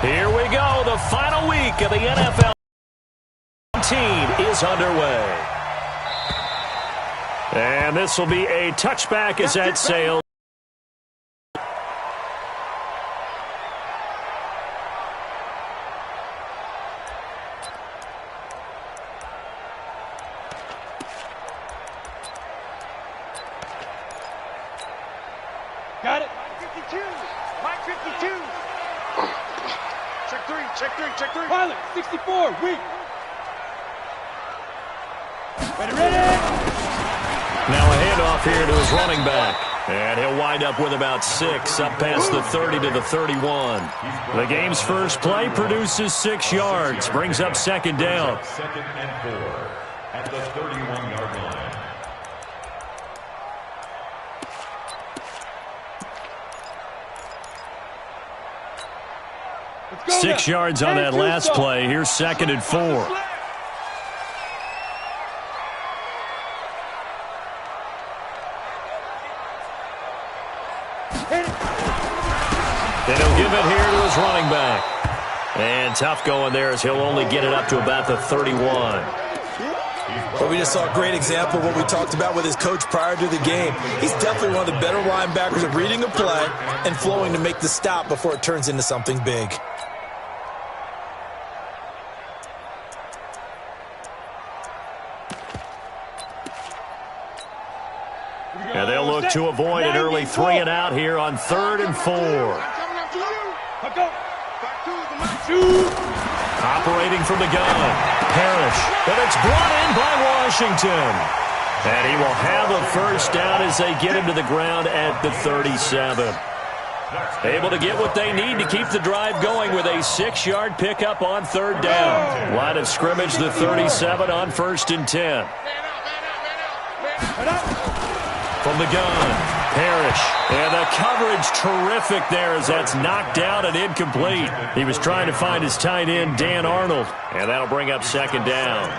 Here we go. The final week of the NFL is underway. And this will be a touchback as that sails. Got it. 52. Mike 52. Check three, check three, check three. Pilot, 64, weak. Ready. Now a handoff here to his running back. And he'll wind up with about 6, up past the 30 to the 31. The game's first play produces 6 yards, brings up second down. Second and 4 at the 31-yard line. 6 yards on that last play. Here's second and 4. And he'll give it here to his running back. And tough going there as he'll only get it up to about the 31. But we just saw a great example of what we talked about with his coach prior to the game. He's definitely one of the better linebackers at reading a play and flowing to make the stop before it turns into something big. And they'll look to avoid an early 3 and out here on 3rd and 4. Operating from the gun, Parrish, but it's brought in by Washington. And he will have a first down as they get him to the ground at the 37. Able to get what they need to keep the drive going with a 6-yard pickup on 3rd down. Line of scrimmage, the 37 on 1st and 10. From the gun, Parrish. And the coverage terrific there as that's knocked down and incomplete. He was trying to find his tight end, Dan Arnold. And that'll bring up second down.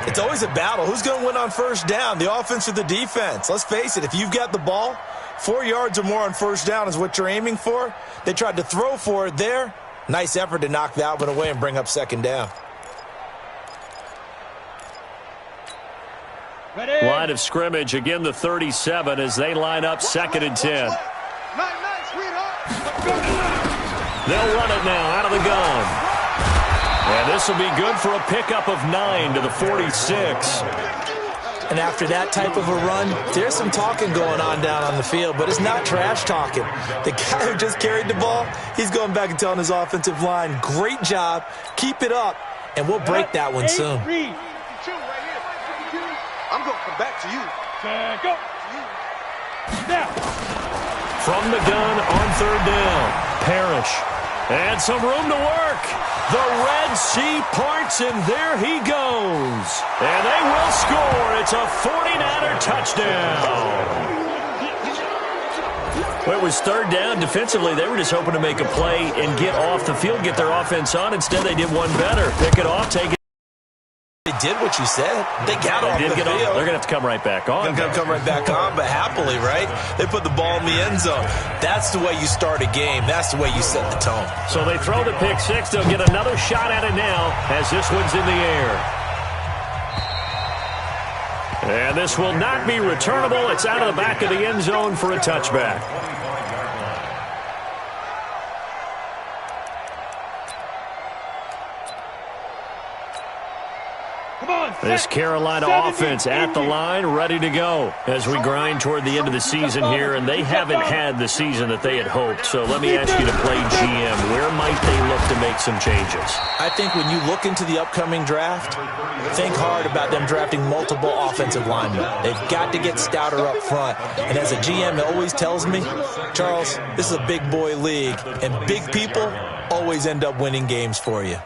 It's always a battle. Who's going to win on first down, the offense or the defense? Let's face it, if you've got the ball, 4 yards or more on first down is what you're aiming for. They tried to throw for it there. Nice effort to knock that one away and bring up second down. Ready. Line of scrimmage, again the 37 as they line up 2nd and 10. They'll run it now out of the gun. And this will be good for a pickup of 9 to the 46. And after that type of a run, there's some talking going on down on the field, but it's not trash talking. The guy who just carried the ball, he's going back and telling his offensive line, great job, keep it up, and we'll break that one soon. I'm going to come back to you. Go. Now. From the gun on 3rd down, Parrish. And some room to work. The Red Sea parts, and there he goes. And they will score. It's a 49er touchdown. Well, it was 3rd down. Defensively, they were just hoping to make a play and get off the field, get their offense on. Instead, they did one better. Pick it off, take it. They did what you said. They got off the field. They're going to have to come right back on. They're going to come right back on, but happily, right? They put the ball in the end zone. That's the way you start a game. That's the way you set the tone. So they throw the pick 6. They'll get another shot at it now as this one's in the air. And this will not be returnable. It's out of the back of the end zone for a touchback. This Carolina offense at the line, ready to go as we grind toward the end of the season here, and they haven't had the season that they had hoped. So let me ask you to play GM. Where might they look to make some changes? I think when you look into the upcoming draft, think hard about them drafting multiple offensive linemen. They've got to get stouter up front. And as a GM always tells me, Charles, this is a big boy league, and big people always end up winning games for you.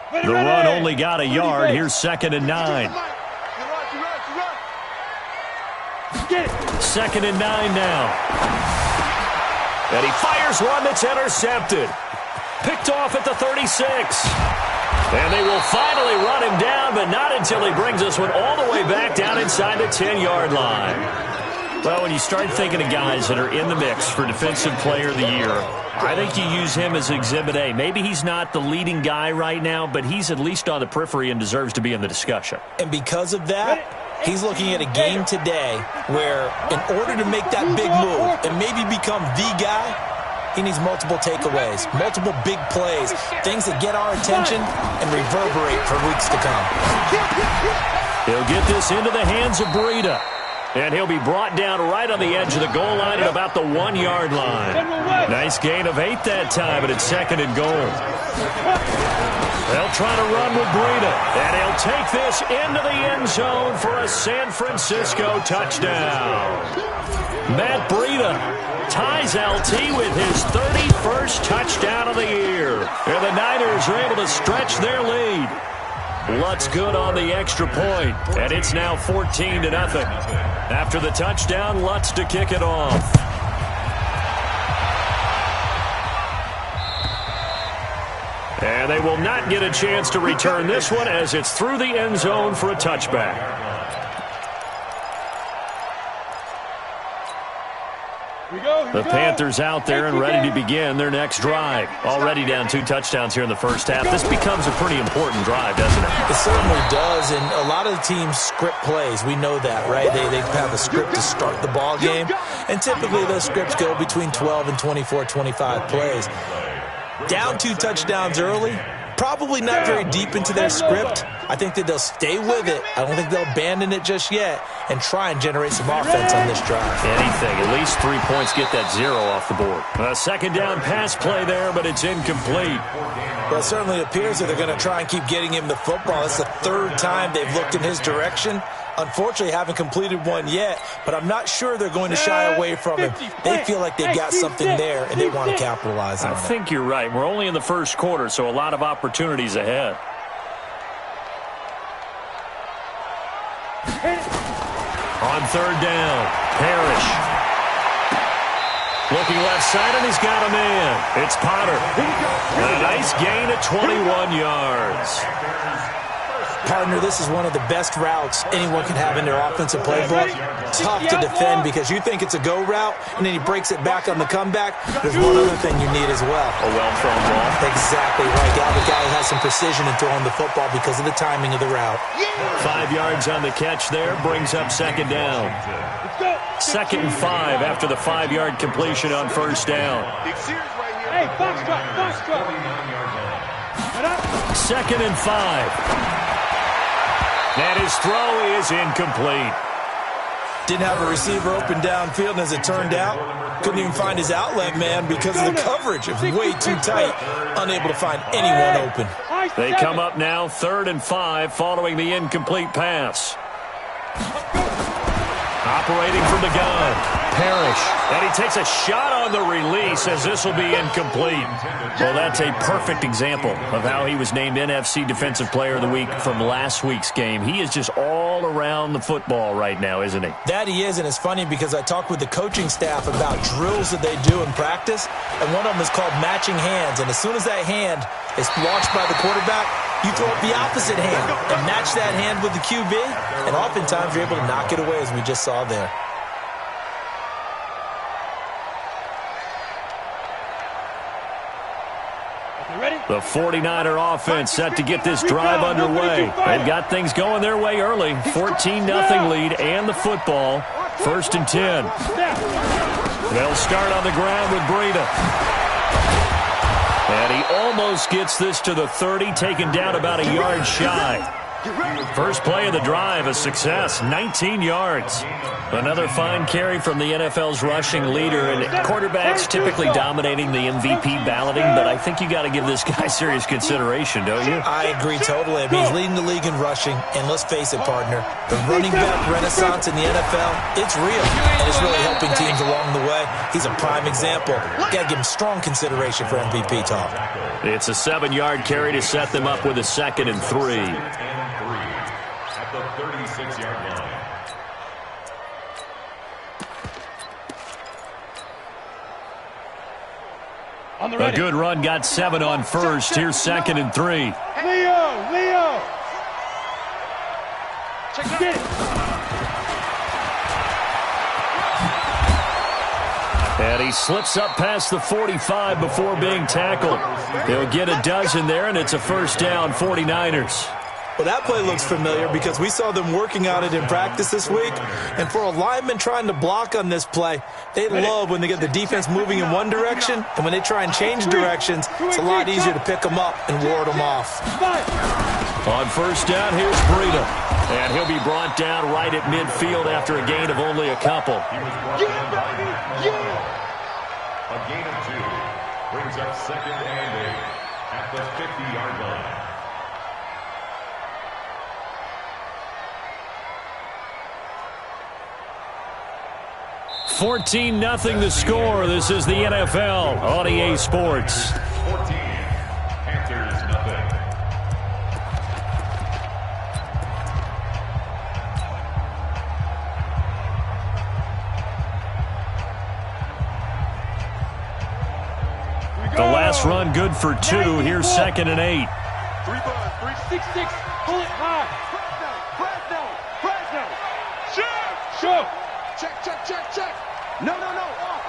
The run only got a yard. Here's 2nd and 9. 2nd and 9 now. And he fires one that's intercepted. Picked off at the 36. And they will finally run him down but not until he brings this one all the way back down inside the 10-yard line. Well, when you start thinking of guys that are in the mix for Defensive Player of the Year, I think you use him as Exhibit A. Maybe he's not the leading guy right now, but he's at least on the periphery and deserves to be in the discussion. And because of that, he's looking at a game today where in order to make that big move and maybe become the guy, he needs multiple takeaways, multiple big plays, things that get our attention and reverberate for weeks to come. He'll get this into the hands of Breida. And he'll be brought down right on the edge of the goal line at about the 1-yard line. Nice gain of 8 that time, but it's 2nd and goal. They'll try to run with Breida. And he'll take this into the end zone for a San Francisco touchdown. Matt Breida ties LT with his 31st touchdown of the year. And the Niners are able to stretch their lead. Lutz good on the extra point, and it's now 14-0. After the touchdown, Lutz to kick it off. And they will not get a chance to return this one as it's through the end zone for a touchback. The Panthers out there and ready to begin their next drive. Already down 2 touchdowns here in the first half. This becomes a pretty important drive, doesn't it? It certainly does, and a lot of the teams script plays. We know that, right? They have a script to start the ball game, and typically those scripts go between 12 and 24, 25 plays. Down 2 touchdowns early, probably not very deep into their script. I think that they'll stay with it. I don't think they'll abandon it just yet and try and generate some offense on this drive. Anything. At least 3 points, get that 0 off the board. A 2nd down pass play there, but it's incomplete. Well, it certainly appears that they're going to try and keep getting him the football. It's the 3rd time they've looked in his direction. Unfortunately, haven't completed one yet, but I'm not sure they're going to shy away from him. They feel like they've got something there, and they want to capitalize on it. I think you're right. We're only in the first quarter, so a lot of opportunities ahead. On 3rd down, Parrish. Looking left side, and he's got a man. It's Potter. A nice gain of 21 yards. Partner, this is one of the best routes anyone can have in their offensive playbook. Tough to defend because you think it's a go route, and then he breaks it back on the comeback. There's one other thing you need as well. A well-thrown ball. Exactly right. The guy who has some precision in throwing the football because of the timing of the route. 5 yards on the catch there, brings up 2nd down. 2nd and 5 after the 5-yard completion on 1st down. Hey, box drop. 2nd and 5. And his throw is incomplete. Didn't have a receiver open downfield, and as it turned out, couldn't even find his outlet man because of the coverage. It was way too tight, unable to find anyone open. They come up now 3rd and 5 following the incomplete pass. Operating from the gun, Parrish. And he takes a shot on the release as this will be incomplete. Well, that's a perfect example of how he was named NFC Defensive Player of the Week from last week's game. He is just all around the football right now, isn't he? That he is, and it's funny because I talked with the coaching staff about drills that they do in practice, and one of them is called matching hands. And as soon as that hand is launched by the quarterback, you throw up the opposite hand and match that hand with the QB, and oftentimes you're able to knock it away, as we just saw there. The 49er offense set to get this drive underway. They've got things going their way early. 14-0 lead and the football. 1st and 10. They'll start on the ground with Breida. And he almost gets this to the 30, taken down about a yard shy. First play of the drive, a success, 19 yards. Another fine carry from the NFL's rushing leader, and quarterbacks typically dominating the MVP balloting, but I think you got to give this guy serious consideration, don't you? I agree totally. I mean, he's leading the league in rushing, and let's face it, partner, the running back renaissance in the NFL, it's real, and it's really helping teams along the way. He's a prime example. Got to give him strong consideration for MVP talk. It's a 7-yard carry to set them up with a 2nd and 3. At the 36-yard line. A good run, got 7 on 1st. Here's 2nd and 3. Leo! Get it. And he slips up past the 45 before being tackled. He'll get a dozen there, and it's a first down, 49ers. Well, that play looks familiar because we saw them working on it in practice this week. And for a lineman trying to block on this play, they love when they get the defense moving in one direction. And when they try and change directions, it's a lot easier to pick them up and ward them off. On first down, here's Breida. And he'll be brought down right at midfield after a gain of only a couple. A gain of 2 brings up 2nd and 8 at the 50-yard line. 14-0 the score. This is the NFL on EA Sports. 14, Panthers nothing. The last run good for 2. Here's 2nd and 8. 3 bars, 3-6-6. Pull it high. Press down. Show. Check. No. Off.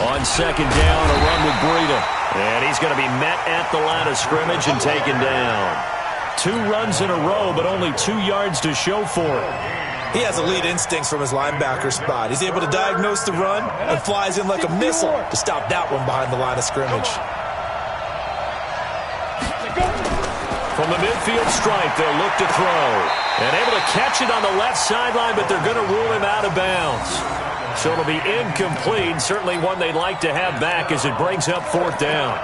On 2nd down, a run with Breida. And he's going to be met at the line of scrimmage and taken down. 2 runs in a row, but only 2 yards to show for it. He has elite instincts from his linebacker spot. He's able to diagnose the run and flies in like a missile to stop that one behind the line of scrimmage. From the midfield stripe, they'll look to throw. And able to catch it on the left sideline, but they're going to rule him out of bounds. So it'll be incomplete, certainly one they'd like to have back as it brings up 4th down.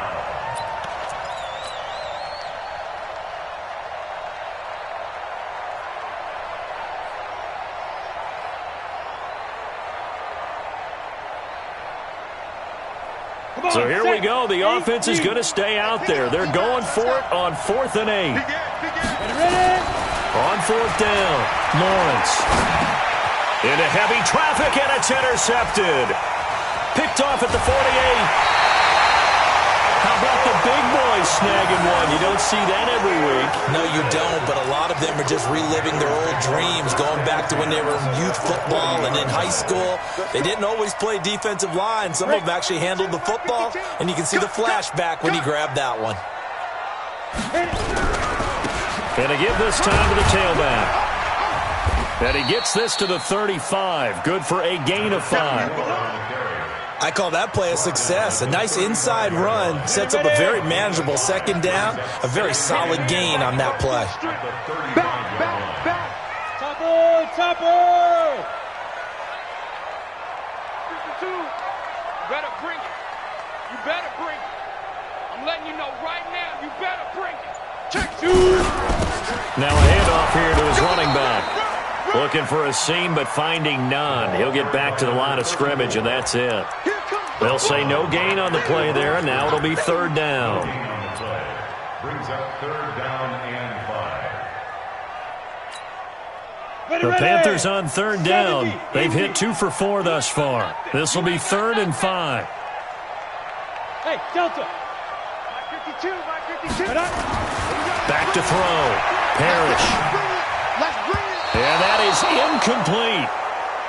So here we go. The offense is going to stay out there. They're going for it on 4th and 8. On 4th down, Lawrence. Into heavy traffic, and it's intercepted. Picked off at the 48. How about the big boys snagging one? You don't see that every week. No, you don't, but a lot of them are just reliving their old dreams, going back to when they were in youth football and in high school. They didn't always play defensive line. Some of them actually handled the football, and you can see the flashback when he grabbed that one. And to give this time to the tailback. And he gets this to the 35. Good for a gain of 5. I call that play a success. A nice inside run sets up a very manageable 2nd down. A very solid gain on that play. Back. Topper. 52. You better bring it. I'm letting you know right now, you better bring it. Check 2. Now a handoff here to his running back. Looking for a seam, but finding none. He'll get back to the line of scrimmage, and that's it. They'll say no gain on the play there, and now it'll be 3rd down. Brings up 3rd down and 5. The Panthers on 3rd down. They've hit 2 for 4 thus far. This will be 3rd and 5. Hey, Delta. 52. Back to throw. Parrish. And that is incomplete.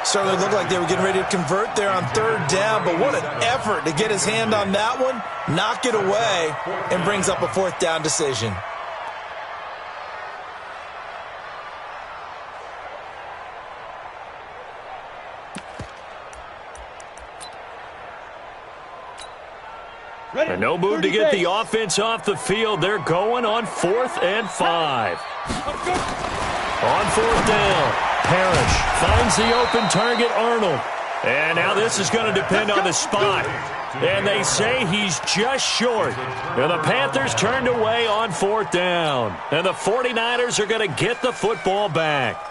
Certainly looked like they were getting ready to convert there on 3rd down, but what an effort to get his hand on that one, knock it away, and brings up a 4th down decision. And no move to get the offense off the field. They're going on 4th and 5. On 4th down, Parrish finds the open target, Arnold. And now this is going to depend on the spot. And they say he's just short. And the Panthers turned away on 4th down. And the 49ers are going to get the football back.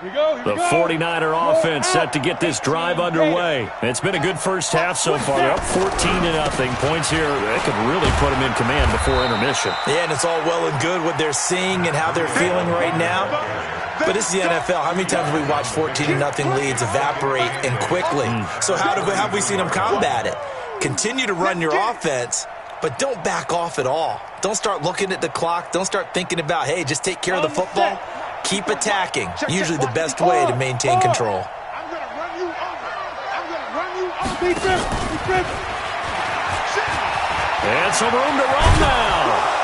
The 49er offense set to get this drive underway. It's been a good first half so far. They're up 14-0. Points here, that could really put them in command before intermission. Yeah, and it's all well and good what they're seeing and how they're feeling right now. But this is the NFL. How many times have we watched 14-0 leads evaporate and quickly? So how have we seen them combat it? Continue to run your offense but don't back off at all. Don't start looking at the clock. Don't start thinking about, hey, just take care of the football. Keep attacking. Usually the best way to maintain control. I'm going to run you over. I'm going to run you over. Defense. And some room to run now.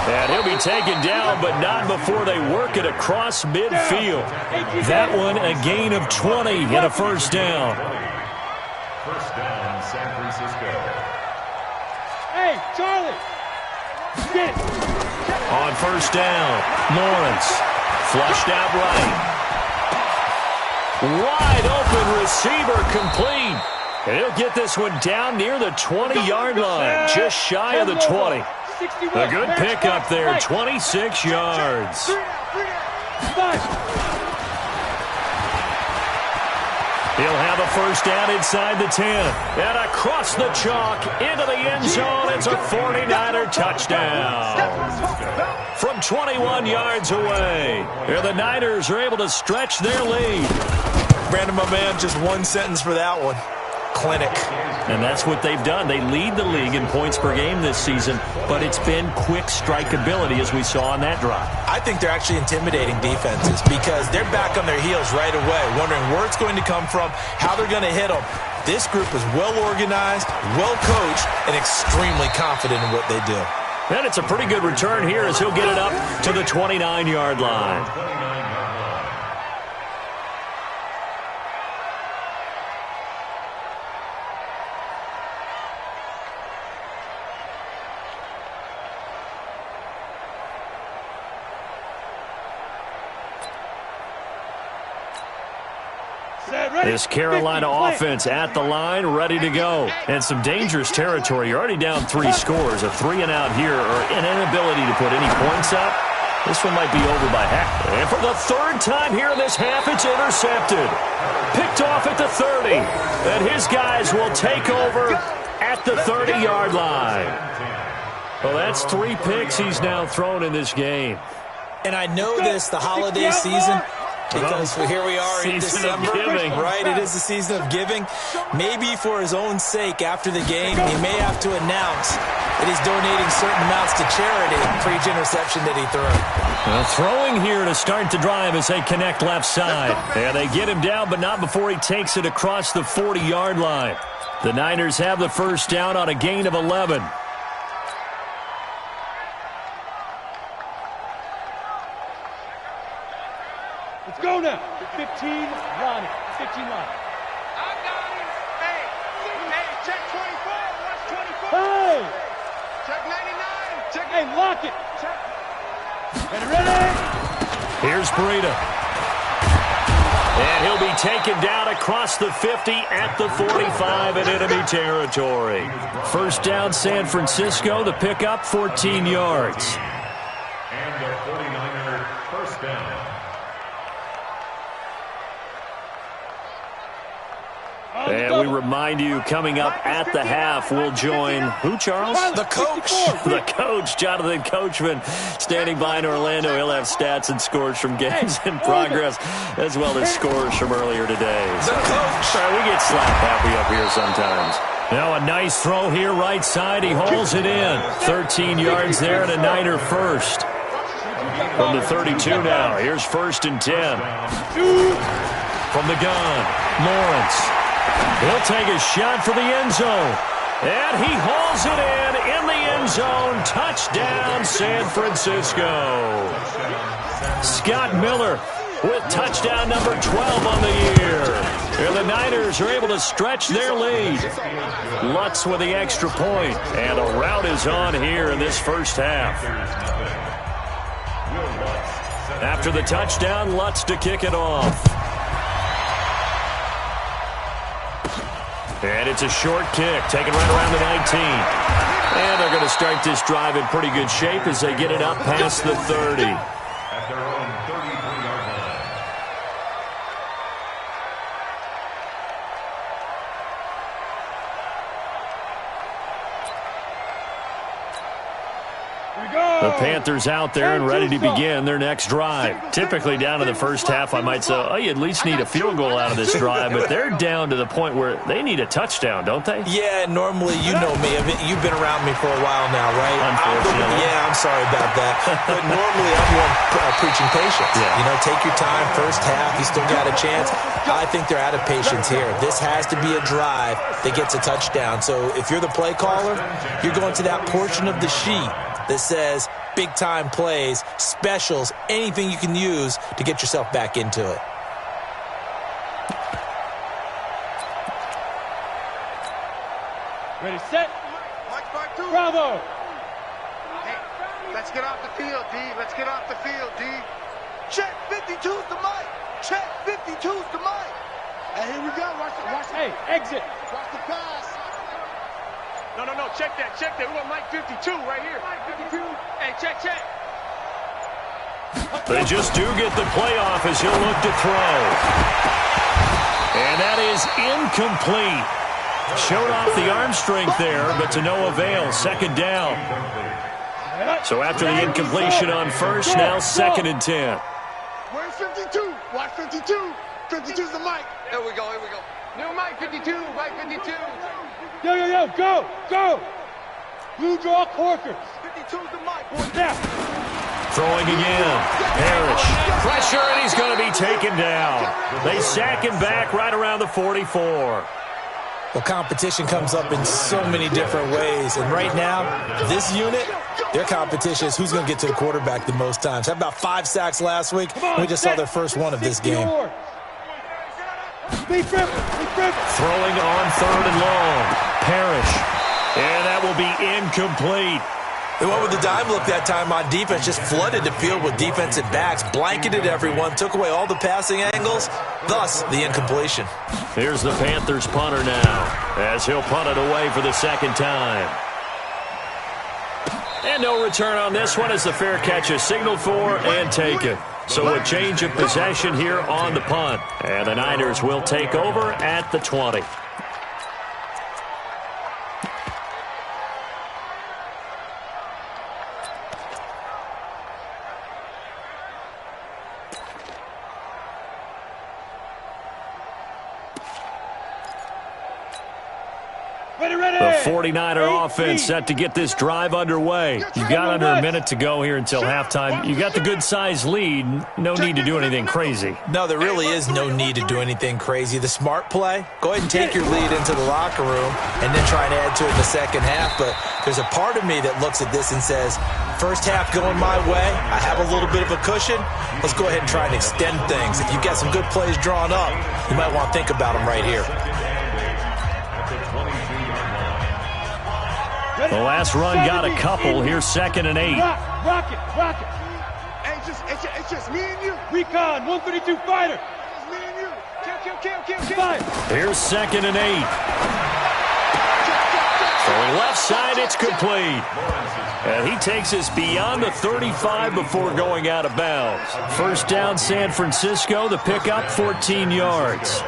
And he'll be taken down, but not before they work it across midfield. That one, a gain of 20 and a first down. First down, San Francisco. Hey, Charlie. Get it. On first down, Lawrence flushed out right. Wide open receiver complete. And he'll get this one down near the 20-yard line, just shy of the 20. A good pickup there, 26 yards. He'll have a first down inside the 10. And across the chalk into the end zone. It's a 49er touchdown. From 21 yards away. And the Niners are able to stretch their lead. Brandon, my man, just one sentence for that one. Clinic. And that's what they've done. They lead the league in points per game this season, but it's been quick strikeability as we saw on that drive. I think they're actually intimidating defenses because they're back on their heels right away, wondering where it's going to come from, how they're going to hit them. This group is well organized, well coached, and extremely confident in what they do. And it's a pretty good return here as he'll get it up to the 29-yard line. This Carolina offense at the line, ready to go. And some dangerous territory. You're already down 3 scores. A 3-and-out here or an inability to put any points up. This one might be over by half. And for the third time here in this half, it's intercepted. Picked off at the 30. And his guys will take over at the 30-yard line. Well, that's 3 picks he's now thrown in this game. And I know this, the holiday season, because here we are in December, right? It is the season of giving. Maybe for his own sake, after the game, he may have to announce that he's donating certain amounts to charity for each interception that he threw. Well, throwing here to start the drive as they connect left side. And they get him down, but not before he takes it across the 40-yard line. The Niners have the first down on a gain of 11. Let's go now. 15, Ronnie. 15, Ronnie. I got him. Hey, check 24. Watch 24. Hey. Check 99. Check. Hey, lock it. Check. Ready? Here's Breida. And he'll be taken down across the 50 at the 45 in enemy territory. First down, San Francisco. The pickup, 14 yards. And the 49er first down. And we remind you, coming up at the half, we'll join who, Charles? The coach. The coach, Jonathan Coachman, standing by in Orlando. He'll have stats and scores from games in progress, as well as scores from earlier today. So, the coach. We get slap happy up here sometimes. Now a nice throw here, right side. He hauls it in. 13 yards there and a Niner first. From the 32 now. Here's first and 10. From the gun, Lawrence. He'll take a shot for the end zone. And he hauls it in the end zone. Touchdown, San Francisco. Scott Miller with touchdown number 12 on the year. And the Niners are able to stretch their lead. Lutz with the extra point. And a rout is on here in this first half. After the touchdown, Lutz to kick it off. And it's a short kick, taken right around the 19. And they're going to start this drive in pretty good shape as they get it up past the 30. At their own 33-yard line. The Panthers out there and ready to begin their next drive. Typically down to the first half, I might say, oh, you at least need a field goal out of this drive, but they're down to the point where they need a touchdown, don't they? Yeah, normally, you know me. You've been around me for a while now, right? Unfortunately. I'm sorry about that. But normally, I'm one preaching patience. Yeah. You know, take your time. First half, you still got a chance. I think they're out of patience here. This has to be a drive that gets a touchdown. So if you're the play caller, you're going to that portion of the sheet that says big-time plays, specials, anything you can use to get yourself back into it. Ready, set. Bravo. Hey, let's get off the field, D. Let's get off the field, D. Check 52's the mic. Check 52's the mic. Hey, here we go. Watch Hey, exit. Watch the pass. No, check that. We want Mike 52 right here. Mike 52. Hey, check. They just do get the play off as he'll look to throw. And that is incomplete. Showed off the arm strength there, but to no avail. Second down. So after the incompletion on first, now 2nd and 10. Where's 52? Watch 52. 52's the mic. Here we go. New Mike 52. Mike 52. Yo, go. Blue draw Corkers. 52's the mic. Snap. Throwing again. Parrish. Pressure, and he's going to be taken down. They sack him back right around the 44. Well, competition comes up in so many different ways. And right now, this unit, their competition is who's going to get to the quarterback the most times. Had about 5 sacks last week. We just saw their first one of this game. Throwing on 3rd and long. Parrish. And that will be incomplete. They went with the dime look that time on defense, just flooded the field with defensive backs, blanketed everyone, took away all the passing angles, thus the incompletion. Here's the Panthers punter now, as he'll punt it away for the 2nd time. And no return on this one as the fair catch is signaled for and taken. So a change of possession here on the punt. And the Niners will take over at the 20. The 49er offense set to get this drive underway. You've got under a minute to go here until halftime. You got the good-sized lead. No need to do anything crazy. No, there really is no need to do anything crazy. The smart play, go ahead and take your lead into the locker room and then try and add to it in the second half. But there's a part of me that looks at this and says, first half going my way, I have a little bit of a cushion. Let's go ahead and try and extend things. If you've got some good plays drawn up, you might want to think about them right here. The last run got a couple. Here's 2nd and 8. Rock it. Hey, it's just me and you. Recon, 132 fighter. It's me and you. Kill. Fire. Here's 2nd and 8. Throwing left side, it's complete. And he takes us beyond the 35 before going out of bounds. First down, San Francisco. The pickup, 14 yards.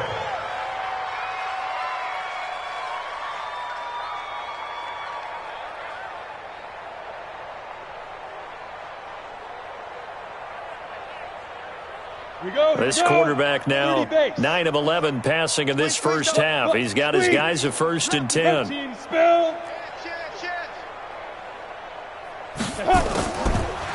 This quarterback now 9 of 11 passing in this first half. He's got his guys at 1st and 10.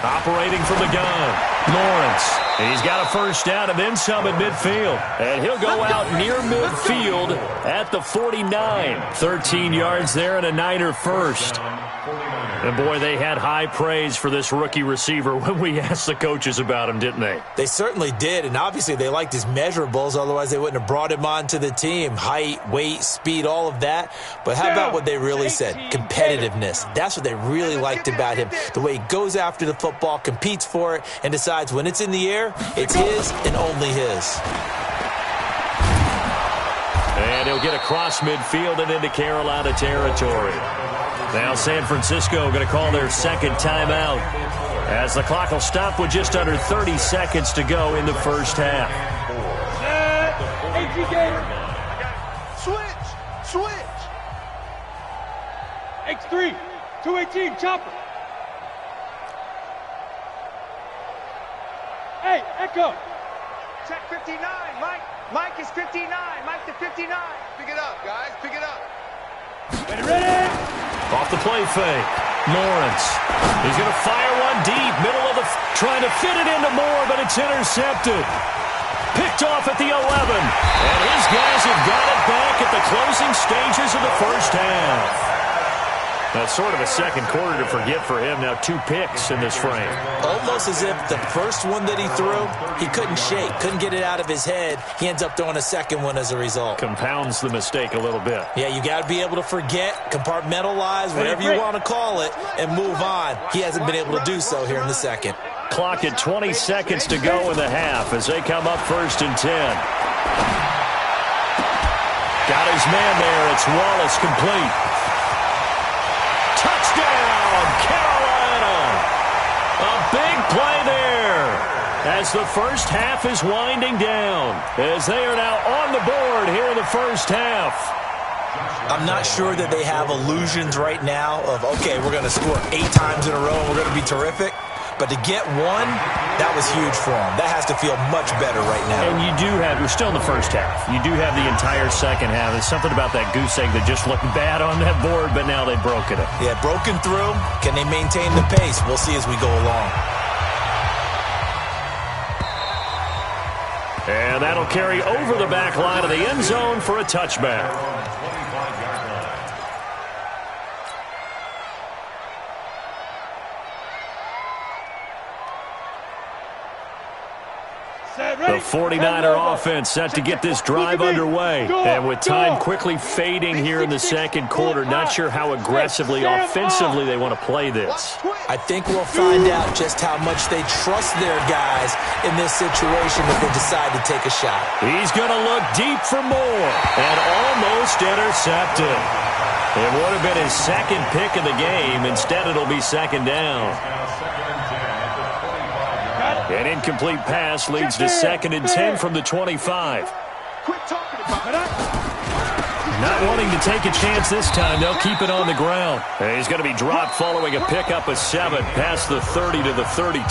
Operating from the gun, Lawrence. He's got a first down and then some at midfield. And he'll go out near midfield at the 49. 13 yards there and a Niner first. And, boy, they had high praise for this rookie receiver when we asked the coaches about him, didn't they? They certainly did, and obviously they liked his measurables. Otherwise, they wouldn't have brought him onto the team. Height, weight, speed, all of that. But how about what they really said? Competitiveness. That's what they really liked about him. The way he goes after the football, competes for it, and decides when it's in the air, it's his and only his. And he'll get across midfield and into Carolina territory. Now San Francisco going to call their 2nd timeout as the clock will stop with just under 30 seconds to go in the first half. Switch. X3, 218, chopper. Hey, Echo. Check 59, Mike. Mike is 59. Mike to 59. Pick it up, guys. Pick it up. Ready? Off the play fake. Lawrence. He's going to fire one deep. Middle of the... trying to fit it into Moore, but it's intercepted. Picked off at the 11. And his guys have got it back at the closing stages of the first half. That's sort of a second quarter to forget for him. Now 2 picks in this frame. Almost as if the first one that he threw, he couldn't shake, couldn't get it out of his head. He ends up throwing a second one as a result. Compounds the mistake a little bit. Yeah, you got to be able to forget, compartmentalize, whatever you want to call it, and move on. He hasn't been able to do so here in the second. Clock at 20 seconds to go in the half as they come up 1st and 10. Got his man there. It's Wallace complete. Touchdown, Carolina! A big play there as the first half is winding down, as they are now on the board here in the first half. I'm not sure that they have illusions right now of, okay, we're going to score 8 times in a row and we're going to be terrific. But to get one, that was huge for them. That has to feel much better right now. And you do have, we're still in the first half. You do have the entire second half. There's something about that goose egg that just looked bad on that board, but now they've broken it. Yeah, broken through. Can they maintain the pace? We'll see as we go along. And that'll carry over the back line of the end zone for a touchback. The 49er offense set to get this drive underway. And with time quickly fading here in the second quarter, not sure how aggressively, offensively they want to play this. I think we'll find out just how much they trust their guys in this situation if they decide to take a shot. He's going to look deep for Moore and almost intercepted. It would have been his second pick of the game. Instead, it'll be second down. An incomplete pass leads to 2nd and 10 from the 25. Not wanting to take a chance this time. They'll keep it on the ground. And he's going to be dropped following a pickup of 7 past the 30 to the 32.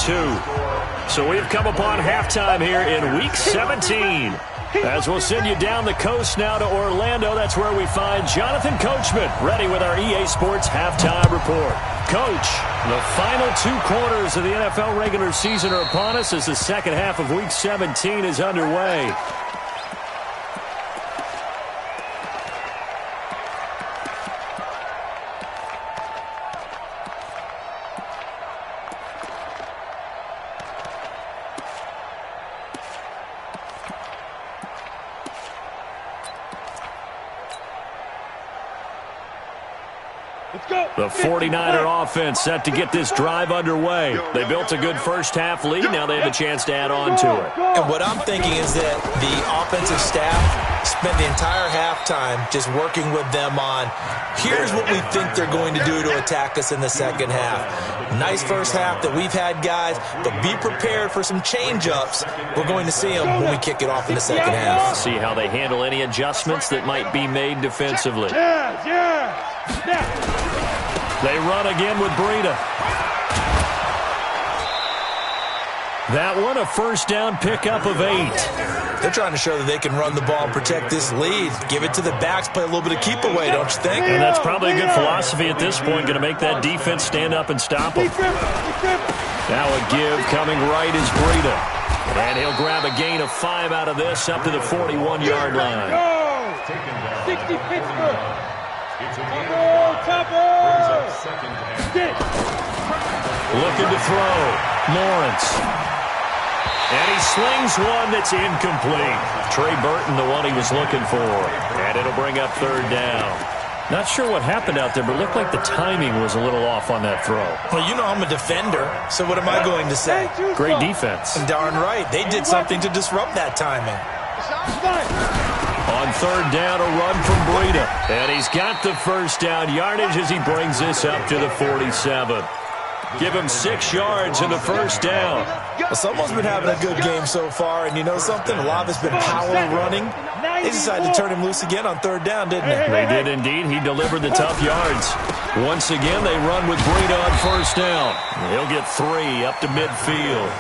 So we've come upon halftime here in Week 17. As we'll send you down the coast now to Orlando, that's where we find Jonathan Coachman, ready with our EA Sports Halftime Report. Coach, the final 2 quarters of the NFL regular season are upon us as the second half of Week 17 is underway. The 49er offense set to get this drive underway. They built a good first half lead. Now they have a chance to add on to it. And what I'm thinking is that the offensive staff spent the entire halftime just working with them on, here's what we think they're going to do to attack us in the second half. Nice first half that we've had, guys, but be prepared for some change-ups. We're going to see them when we kick it off in the second half. See how they handle any adjustments that might be made defensively. They run again with Breida. That one, a first down pickup of 8. They're trying to show that they can run the ball and protect this lead. Give it to the backs, play a little bit of keep away, don't you think? And that's probably a good philosophy at this point, going to make that defense stand up and stop them. Now a give coming right is Breida. And he'll grab a gain of 5 out of this up to the 41-yard line. 60 Pittsburgh. Looking to throw. Lawrence. And he slings one that's incomplete. Trey Burton, the one he was looking for. And it'll bring up 3rd down. Not sure what happened out there, but it looked like the timing was a little off on that throw. Well, you know I'm a defender, so what am I going to say? Great defense. Darn right. They did something to disrupt that timing. On 3rd down, a run from Breida. And he's got the first down yardage as he brings this up to the 47. Give him 6 yards in the first down. Well, someone's been having a good game so far, and you know something? A lot of it's been power running. They decided to turn him loose again on 3rd down, didn't they? They did indeed. He delivered the tough yards. Once again, they run with Breida on 1st down. He'll get 3 up to midfield.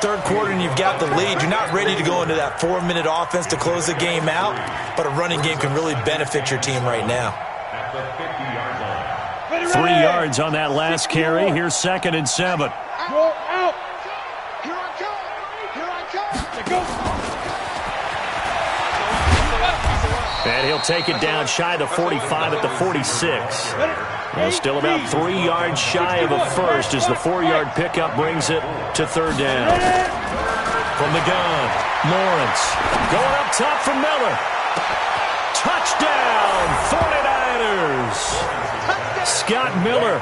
Third quarter and you've got the lead. You're not ready to go into that 4-minute offense to close the game out, but a running game can really benefit your team right now. At the 50-yard line. 3 yards on that last carry. Here's 2nd and 7. Go out. Here I come. Here I come. Let go. And he'll take it down shy of the 45 at the 46. Well, still about 3 yards shy of a first as the 4-yard pickup brings it to 3rd down. From the gun, Lawrence going up top from Miller. Touchdown, 49ers. Scott Miller,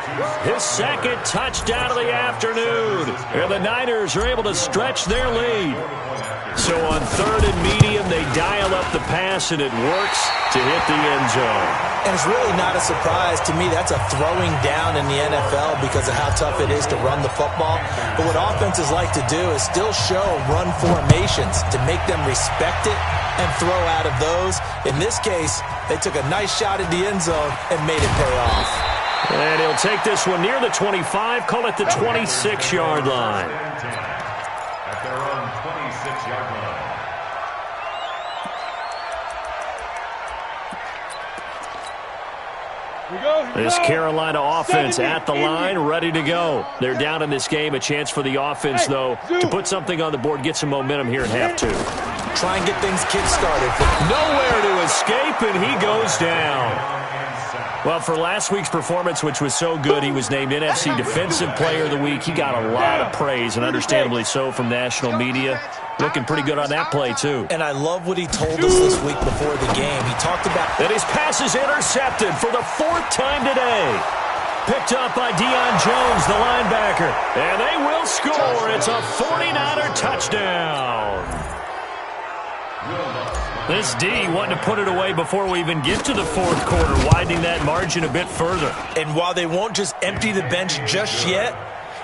his 2nd touchdown of the afternoon. And the Niners are able to stretch their lead. So on 3rd and medium, they dial up the pass, and it works to hit the end zone. And it's really not a surprise to me. That's a throwing down in the NFL because of how tough it is to run the football. But what offenses like to do is still show run formations to make them respect it and throw out of those. In this case, they took a nice shot at the end zone and made it pay off. And he'll take this one near the 25, call it the 26-yard line. At their own 26-yard line. This Carolina offense at the line, ready to go. They're down in this game. A chance for the offense, though, to put something on the board, get some momentum here in half 2. Try and get things kick-started. Nowhere to escape, and he goes down. Well, for last week's performance, which was so good, he was named NFC Defensive Player of the Week. He got a lot of praise, and understandably so, from national media. Looking pretty good on that play, too. And I love what he told us this week before the game. He talked about that his pass is intercepted for the 4th time today. Picked up by Deion Jones, the linebacker. And they will score. It's a 49er touchdown. This D wanting to put it away before we even get to the 4th quarter, widening that margin a bit further. And while they won't just empty the bench just yet,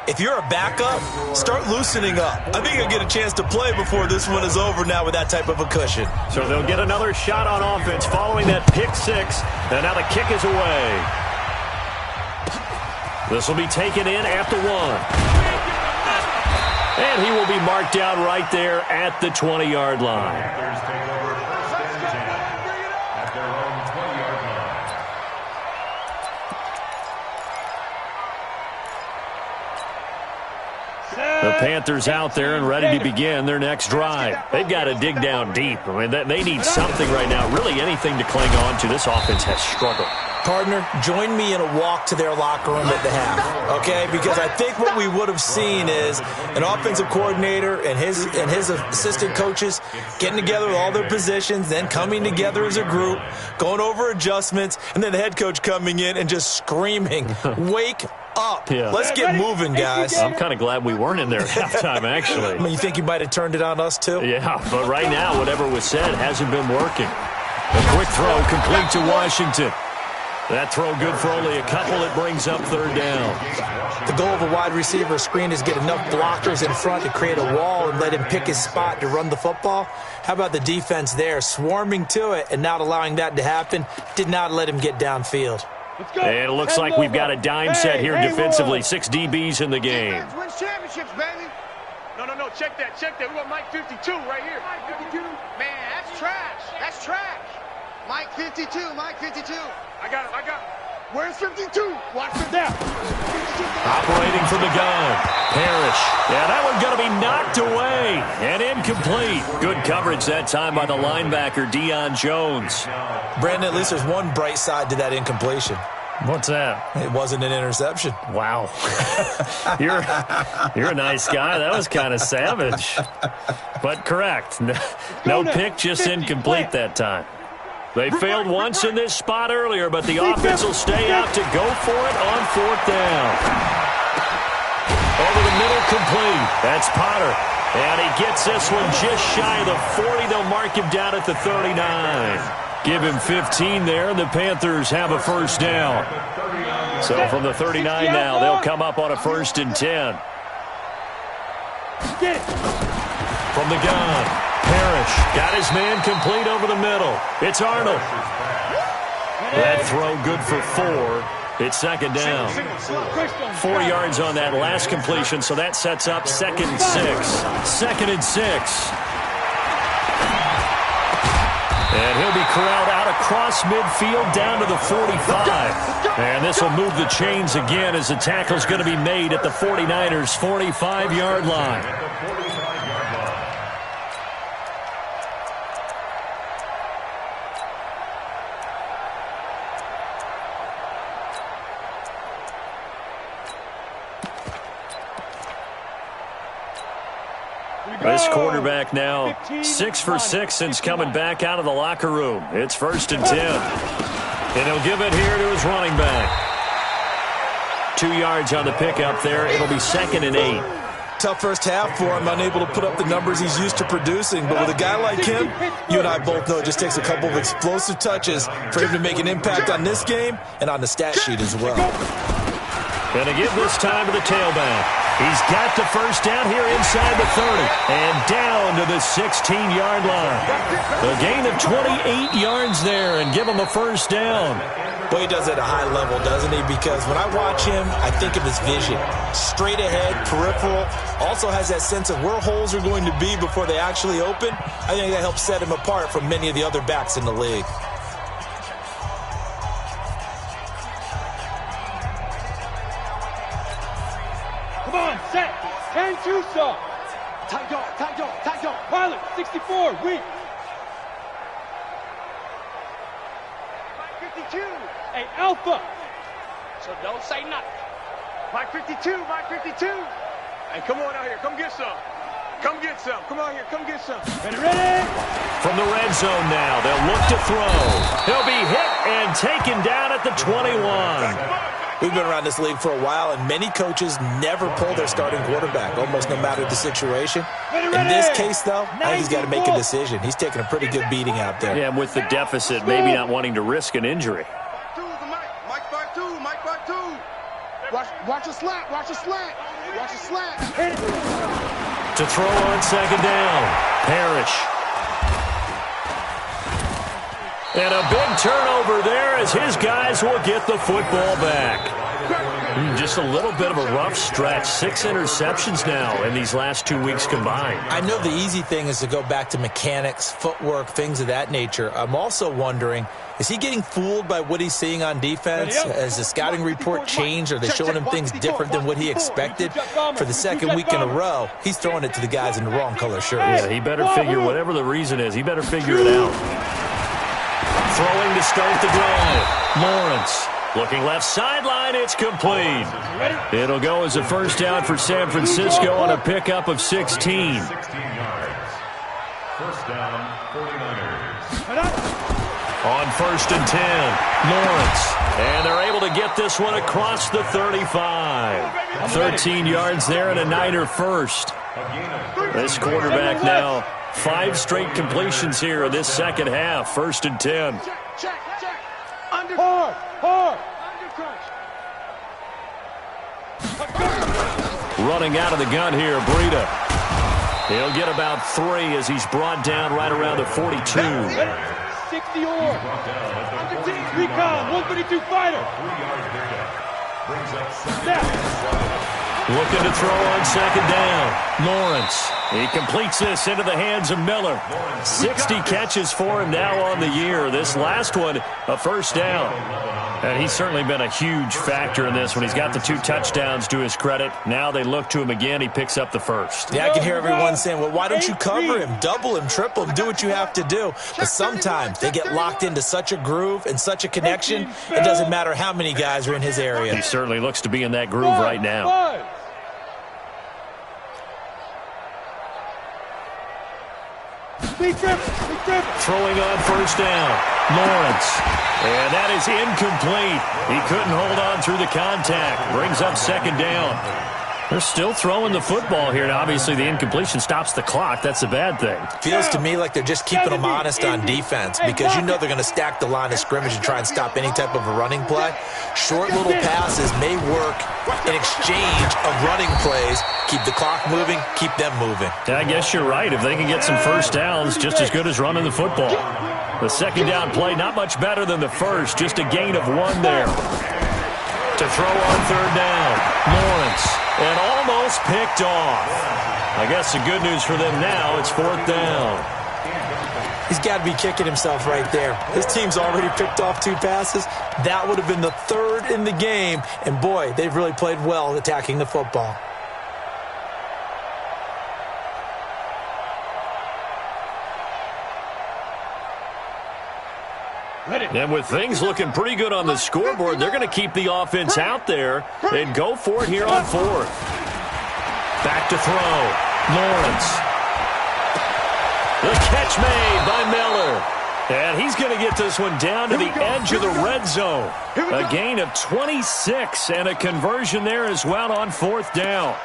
if you're a backup, start loosening up. I think you'll get a chance to play before this one is over now with that type of a cushion. So they'll get another shot on offense following that pick 6. And now the kick is away. This will be taken in at the 1. And he will be marked down right there at the 20-yard line. Panthers take over 1st and 10 at their own 20-yard line. The Panthers out there and ready to begin their next drive. They've got to dig down deep. I mean, they need something right now, really anything to cling on to. This offense has struggled. Partner, join me in a walk to their locker room at the half, okay? Because I think what we would have seen is an offensive coordinator and his assistant coaches getting together with all their positions, then coming together as a group, going over adjustments, and then the head coach coming in and just screaming, wake up. Yeah. Let's get moving, guys. I'm kind of glad we weren't in there at halftime, actually. I mean, you think you might have turned it on us, too? Yeah, but right now, whatever was said hasn't been working. A quick throw complete to Washington. That throw good for only a couple. It brings up 3rd down. The goal of a wide receiver screen is get enough blockers in front to create a wall and let him pick his spot to run the football. How about the defense there, swarming to it and not allowing that to happen? Did not let him get downfield. And it looks like we've got a dime set here defensively. 6 DBs in the game. Wins championships, baby. No, check that. We got Mike 52 right here. Mike 52. Man, that's trash. That's trash. Mike 52. I got him. Where's 52? Watch it down. Operating from the gun. Parrish. Yeah, that one's going to be knocked away and incomplete. Good coverage that time by the linebacker, Deion Jones. Brandon, at least there's one bright side to that incompletion. What's that? It wasn't an interception. Wow. You're a nice guy. That was kind of savage. But correct. No pick, just incomplete that time. They failed once in this spot earlier, but the offense will stay out to go for it on 4th down. Over the middle, complete. That's Potter. And he gets this one just shy of the 40. They'll mark him down at the 39. Give him 15 there, and the Panthers have a 1st down. So from the 39 now, they'll come up on a 1st and 10. Get it. From the gun, Parrish got his man complete over the middle. It's Arnold. That throw good for 4. It's second down. 4 yards on that last completion, so that sets up 2nd and 6. 2nd and 6. And he'll be corralled out across midfield down to the 45. And this will move the chains again as the tackle's going to be made at the 49ers' 45-yard line. This quarterback now 6 for 6 since coming back out of the locker room. It's 1st and 10. And he'll give it here to his running back. 2 yards on the pickup there. It'll be 2nd and 8. Tough first half for him, unable to put up the numbers he's used to producing. But with a guy like him, you and I both know it just takes a couple of explosive touches for him to make an impact on this game and on the stat sheet as well. Going to give this time to the tailback. He's got the first down here inside the 30 and down to the 16-yard line. A gain of 28 yards there and give him a first down. Well, he does it at a high level, doesn't he? Because when I watch him, I think of his vision. Straight ahead, peripheral. Also has that sense of where holes are going to be before they actually open. I think that helps set him apart from many of the other backs in the league. Come on, set. 10-2 saw. Tight dog. Pilot, 64, weak. 52. Hey, Alpha. So don't say nothing. Mike 52. Hey, come on out here. Come get some. Come on here. Come get some. Ready? From the red zone now, they'll look to throw. He'll be hit and taken down at the 21. We've been around this league for a while, and many coaches never pull their starting quarterback, almost no matter the situation. In this case, though, I think he's got to make a decision. He's taking a pretty good beating out there. Yeah, and with the deficit, maybe not wanting to risk an injury. Mike 5-2. Watch a slant. To throw on second down, Parrish. And a big turnover there as his guys will get the football back. Just a little bit of a rough stretch. 6 interceptions now in these last 2 weeks combined. I know the easy thing is to go back to mechanics, footwork, things of that nature. I'm also wondering, is he getting fooled by what he's seeing on defense? Has the scouting report changed? Are they showing him things different than what he expected? For the second week in a row, he's throwing it to the guys in the wrong color shirts. Yeah, he better figure, whatever the reason is, he better figure it out. Throwing to start the drive. Lawrence looking left sideline. It's complete. It'll go as a first down for San Francisco on a pickup of 16. 16 yards. First down, 49ers. On 1st and 10, Lawrence. And they're able to get this one across the 35. 13 yards there and a Niner first. This quarterback now 5 straight completions here in this second half. 1st and 10. Check. Hard. Running out of the gun here, Breida. He'll get about 3 as he's brought down right around the 42. 60 or. Recon, 132 fighter. Looking to throw on second down. Lawrence. He completes this into the hands of Miller. 60 catches for him now on the year. This last one, a first down. And he's certainly been a huge factor in this when he's got the 2 touchdowns to his credit. Now they look to him again. He picks up the first. Yeah, I can hear everyone saying, well, why don't you cover him? Double him, triple him, do what you have to do. But sometimes they get locked into such a groove and such a connection, it doesn't matter how many guys are in his area. He certainly looks to be in that groove right now. Throwing on first down, Lawrence. And that is incomplete. He couldn't hold on through the contact. Brings up second down. They're still throwing the football here, and obviously the incompletion stops the clock. That's a bad thing. Feels to me like they're just keeping them honest on defense because you know they're going to stack the line of scrimmage and try and stop any type of a running play. Short little passes may work in exchange of running plays. Keep the clock moving, keep them moving. I guess you're right. If they can get some first downs, just as good as running the football. The second down play, not much better than the first, just a gain of 1 there. to throw on third down. Lawrence, and almost picked off. I guess the good news for them now, it's fourth down. He's got to be kicking himself right there. His team's already picked off 2 passes. That would have been the 3rd in the game. And, boy, they've really played well attacking the football. And with things looking pretty good on the scoreboard, they're going to keep the offense out there and go for it here on 4th. Back to throw. Lawrence. The catch made by Miller. And he's going to get this one down to the edge of the red zone. A gain of 26 and a conversion there as well on 4th down.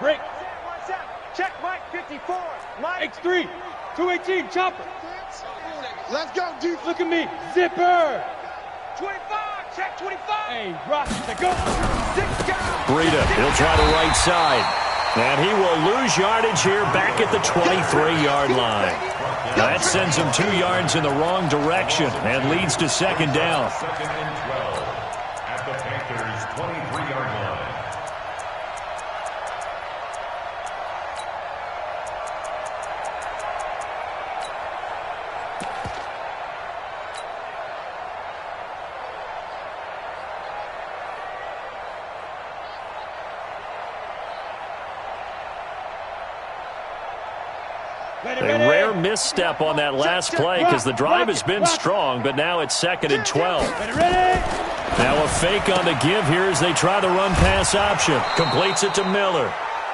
Break. Check Mike 54. Mike X3. 218. Chopper. Let's go, D. Look at me. Zipper. 25. Check 25. Hey, Ross. Go. 6 guys. Breida, he'll try the right side. And he will lose yardage here back at the 23-yard line. That sends him 2 yards in the wrong direction and leads to second down. 2nd and 12 at the Panthers' 23-yard line. A rare misstep on that last play because the drive has been strong, but now it's 2nd and 12. Now a fake on the give here as they try the run-pass option. Completes it to Miller.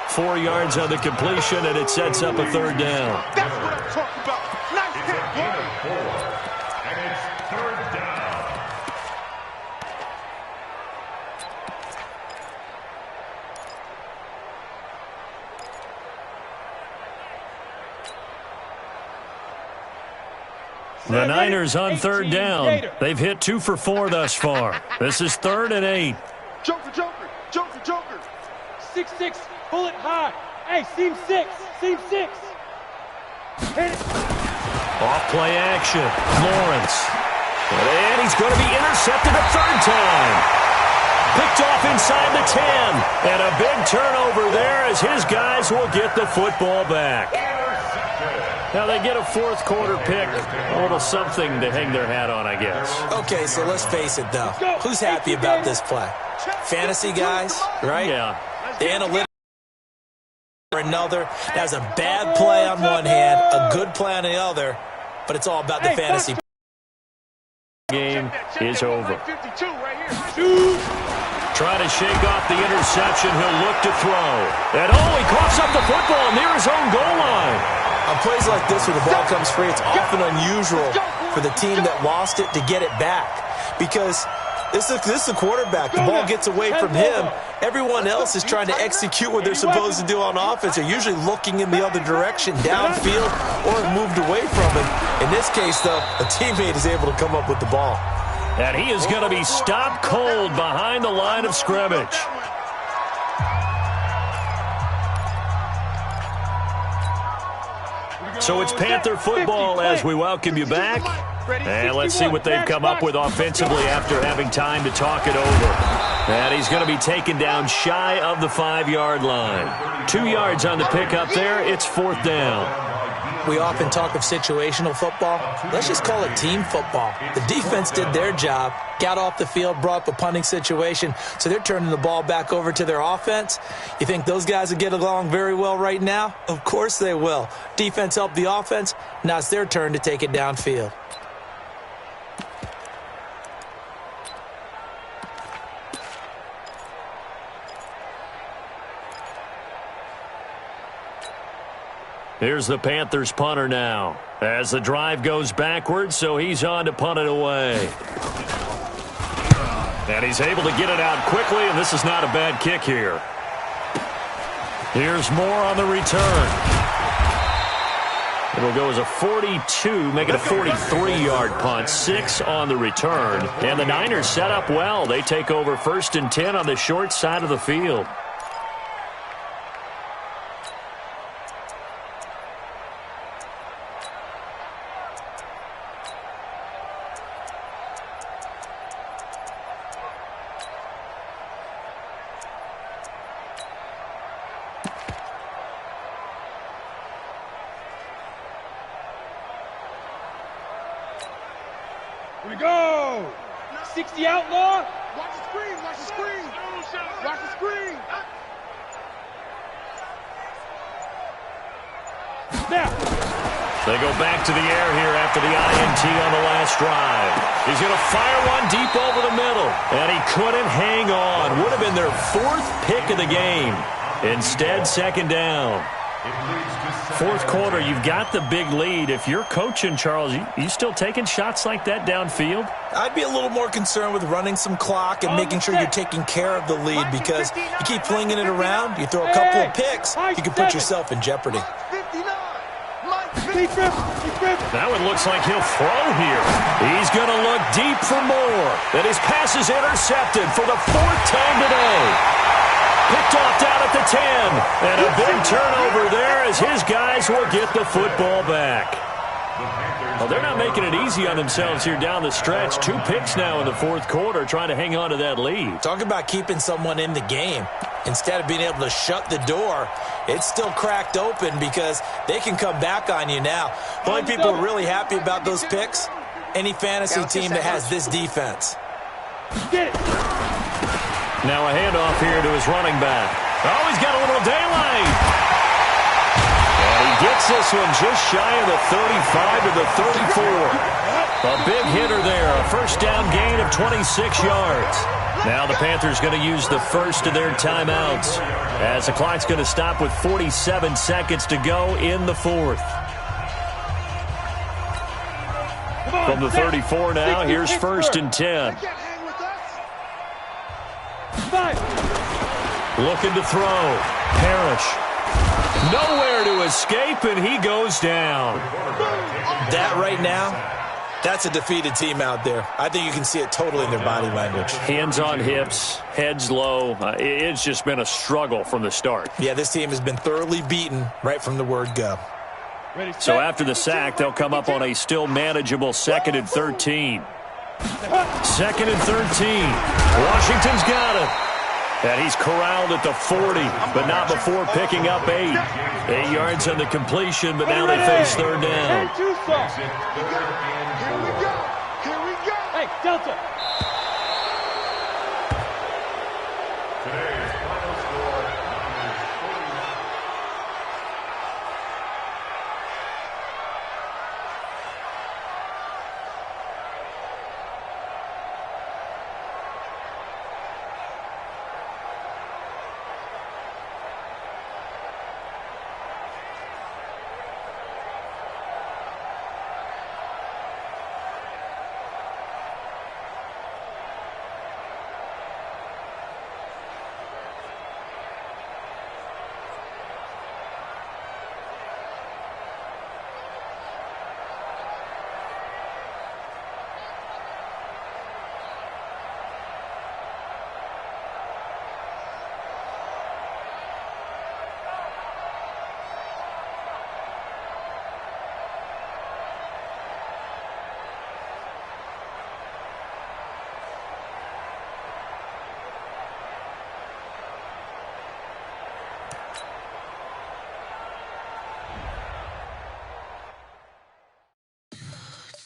4 yards on the completion, and it sets up a 3rd down. That's what I'm talking about. Nice hit, Gain of 4, and it's 3rd down. The Niners on 3rd down. They've hit 2 for 4 thus far. This is 3rd and 8. Joker, Joker, Joker, Joker. 6-6. Bullet high. Hey, seam 6. Seam 6. Hit it. Off play action. Lawrence. And he's going to be intercepted a 3rd time. Picked off inside the 10. And a big turnover there as his guys will get the football back. Now they get a 4th quarter pick. A little something to hang their hat on, I guess. Okay, so let's face it, though. Who's happy about this play? Fantasy guys, right? Yeah. The analytics for another. That's a bad play on one hand, a good play on the other, but it's all about the fantasy. Game is over. Trying to shake off the interception. He'll look to throw. And he coughs up the football near his own goal line. On plays like this where the ball comes free, it's often unusual for the team that lost it to get it back. Because this is the quarterback. The ball gets away from him. Everyone else is trying to execute what they're supposed to do on offense. They're usually looking in the other direction, downfield, or moved away from him. In this case, though, a teammate is able to come up with the ball. And he is going to be stopped cold behind the line of scrimmage. So it's Panther football as we welcome you back. And let's see what they've come up with offensively after having time to talk it over. And he's going to be taken down shy of the 5-yard line. 2 yards on the pickup there. It's 4th down. We often talk of situational football. Let's just call it team football. The defense did their job, got off the field, brought up a punting situation, so they're turning the ball back over to their offense. You think those guys will get along very well right now? Of course they will. Defense helped the offense. Now it's their turn to take it downfield. Here's the Panthers punter now as the drive goes backwards, so he's on to punt it away. And he's able to get it out quickly, and this is not a bad kick here. Here's more on the return. It'll go as a 42, make it a 43-yard punt, 6 on the return. And the Niners set up well. They take over 1st and 10 on the short side of the field. Here we go. 60 outlaw. Watch the screen, watch the screen. Watch the screen. Snap. They go back to the air here after the INT on the last drive. He's going to fire one deep over the middle. And he couldn't hang on. Would have been their 4th pick of the game. Instead, 2nd down. Fourth quarter, you've got the big lead. If you're coaching, Charles, you still taking shots like that downfield? I'd be a little more concerned with running some clock and making sure you're taking care of the lead, because you keep flinging it around, you throw a couple of picks, you can put yourself in jeopardy. Now it looks like he'll throw here. He's going to look deep for more. And his pass is intercepted for the 4th time today. Picked off down at the 10. And a big turnover there as his guys will get the football back. Well, they're not making it easy on themselves here down the stretch. 2 picks now in the 4th quarter trying to hang on to that lead. Talk about keeping someone in the game. Instead of being able to shut the door, it's still cracked open because they can come back on you now. The only people who are really happy about those picks, any fantasy team that has this defense. Get it. Now a handoff here to his running back. Oh, he's got a little daylight. And he gets this one just shy of the 35 to the 34. A big hitter there. A first down gain of 26 yards. Now the Panthers going to use the first of their timeouts as the clock's going to stop with 47 seconds to go in the 4th. From the 34 now, here's 1st and 10. Looking to throw. Parrish. Nowhere to escape, and he goes down. That right now, that's a defeated team out there. I think you can see it totally in their body language. Hands on hips, heads low. It's just been a struggle from the start. Yeah, this team has been thoroughly beaten right from the word go. So after the sack, they'll come up on a still manageable 2nd and 13. 2nd and 13. Washington's got it. And he's corralled at the 40, but not before picking up 8. 8 yards on the completion, but now they face 3rd down. Here we go. Here we go. Hey, Delta. Today's final score is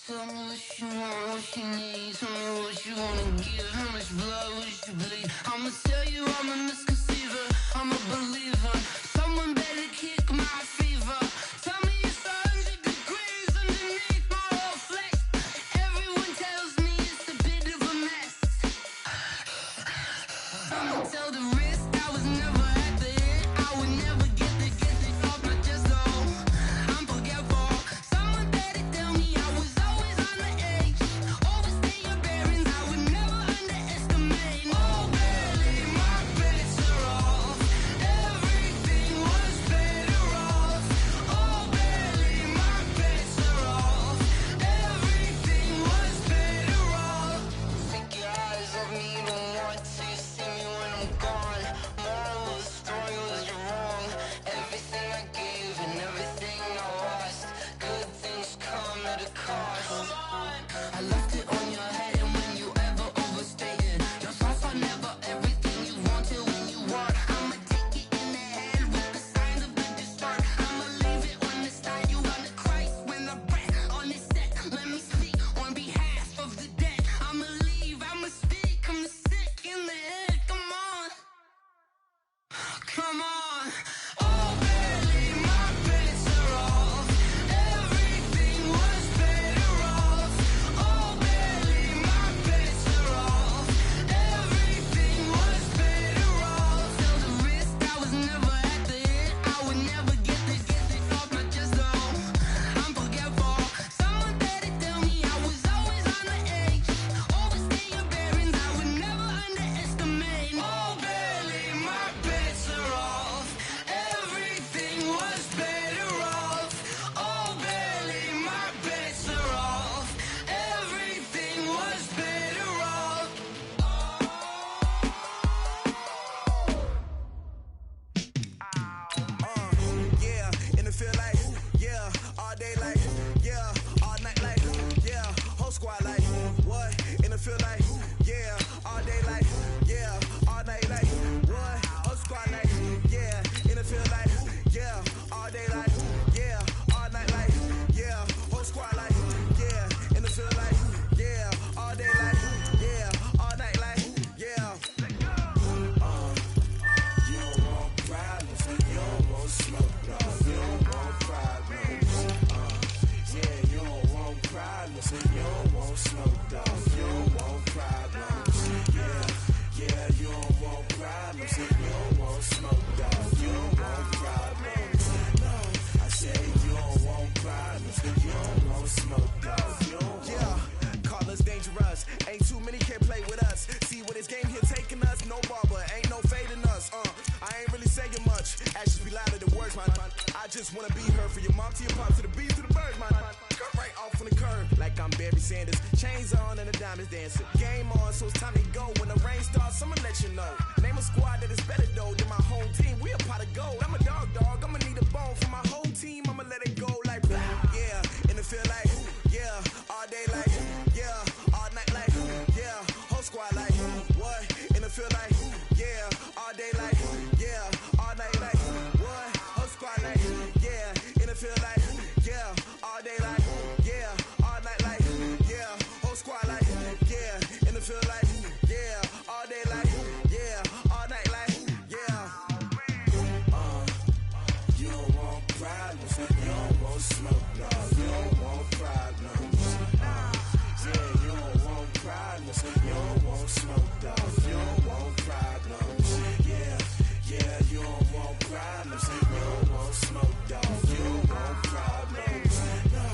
'Cause Tell me what you want, what you need. Tell me what you wanna give. How much blood would you bleed? I'ma tell you I'm a misconceiver. I'm a believer. Someone better kick my fever. Tell me it's 100 degrees underneath my whole flesh. Everyone tells me it's a bit of a mess. I'ma tell the risk I was never at the hit. I would never get it off my chest though. I'm forgetful. Someone better tell me I was always on the edge. Overstay your bearings, I would never underestimate. Oh, barely, my bets are off. Everything was better off. Oh, barely, my bets are off. Everything was better off. Take your eyes off me, don't want to see me when I'm gone. Moral of the story was you're wrong. Everything I gave and everything I lost. Good things come at a cost. I left it on your head, and when you ever overstay it, your thoughts are never everything you wanted when you want. I'ma take it in the head with the signs of the distort. I'ma leave it on the side. You on the Christ when the breath on this set. Let me speak on behalf of the problems. You don't want smoke, dog. You don't want problems. Yeah, you don't want problems. You don't want smoke, dog. You don't want problems. No, I said you don't want problems. You don't want smoke, dog. You don't want. Call us dangerous. Ain't too many can play with us. See what this game here taking us. No barber, ain't no fading us. I ain't really saying much. Actions be louder than words, man. I just wanna be heard. For your mom to your pop, to the beat, to the birds, man. Cut right off on the curb, like I'm Barry Sanders. Chains on and the diamonds dancing. Game on, so it's time to go. When the rain starts, I'ma let you know. Name a squad that is better though than my home team. We a pot of gold. I'm a dog. I'ma need a bone for my whole team. I'ma let it go like yeah. And it feel like yeah. All day like yeah. All night like yeah. Whole squad like what? And it feel like yeah. All day like yeah. All night like what? Whole squad like yeah. And it feel like yeah. All day like yeah. All night like yeah. Whole squad like yeah. And it feel like yeah. All day like yeah. All night like yeah. You don't want problems. You don't want smoke, dog. You don't want problems. Yeah, you don't want problems. You don't want smoke, dog. You don't want problems. Yeah, you don't want problems. You don't want smoke, dog. You don't want problems. No,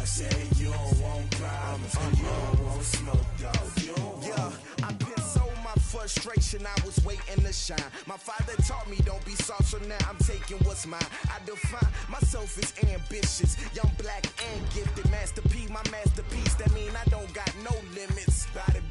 I said you don't want problems. You don't want smoke, dog. You don't want. Yeah, I pin so my frustration, I was waiting to shine. My father taught me don't be soft, so now I'm taking what's mine. I define myself as ambitious, young, black, and gifted. Master P, my masterpiece, that mean I don't got no limits. Bout it,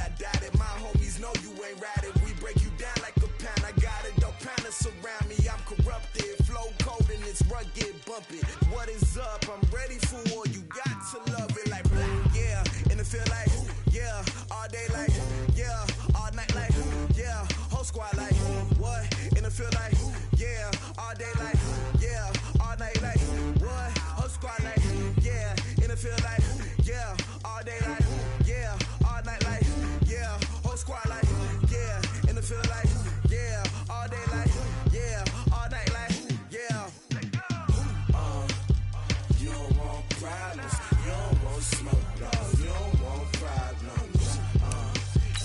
I doubt it. My homies know you ain't ratted. We break you down like a pound. I got it, don't pound us around me. I'm corrupted, flow cold and it's rugged, bumpy. What is up? I'm ready for war. You got to love it like yeah. And it feel like yeah. All day like yeah. All night like yeah. Whole squad like what? And it feel like yeah. All day like yeah. All night like what? Whole squad like yeah. And it feel like yeah. All day like yeah. All night like yeah. Whole squad like yeah. And it feel like yeah. All day like yeah. All night like yeah. You don't want problems. You don't want smoke, dog. You don't want problems.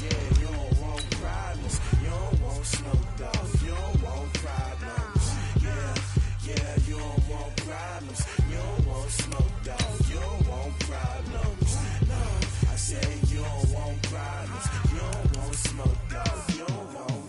Yeah, you don't want problems. You don't want smoke, dog. You don't want problems. Yeah, you don't want problems. You don't want smoke, dog. You don't want problems. No, I said you don't want problems. You don't want smoke, dog. You don't want.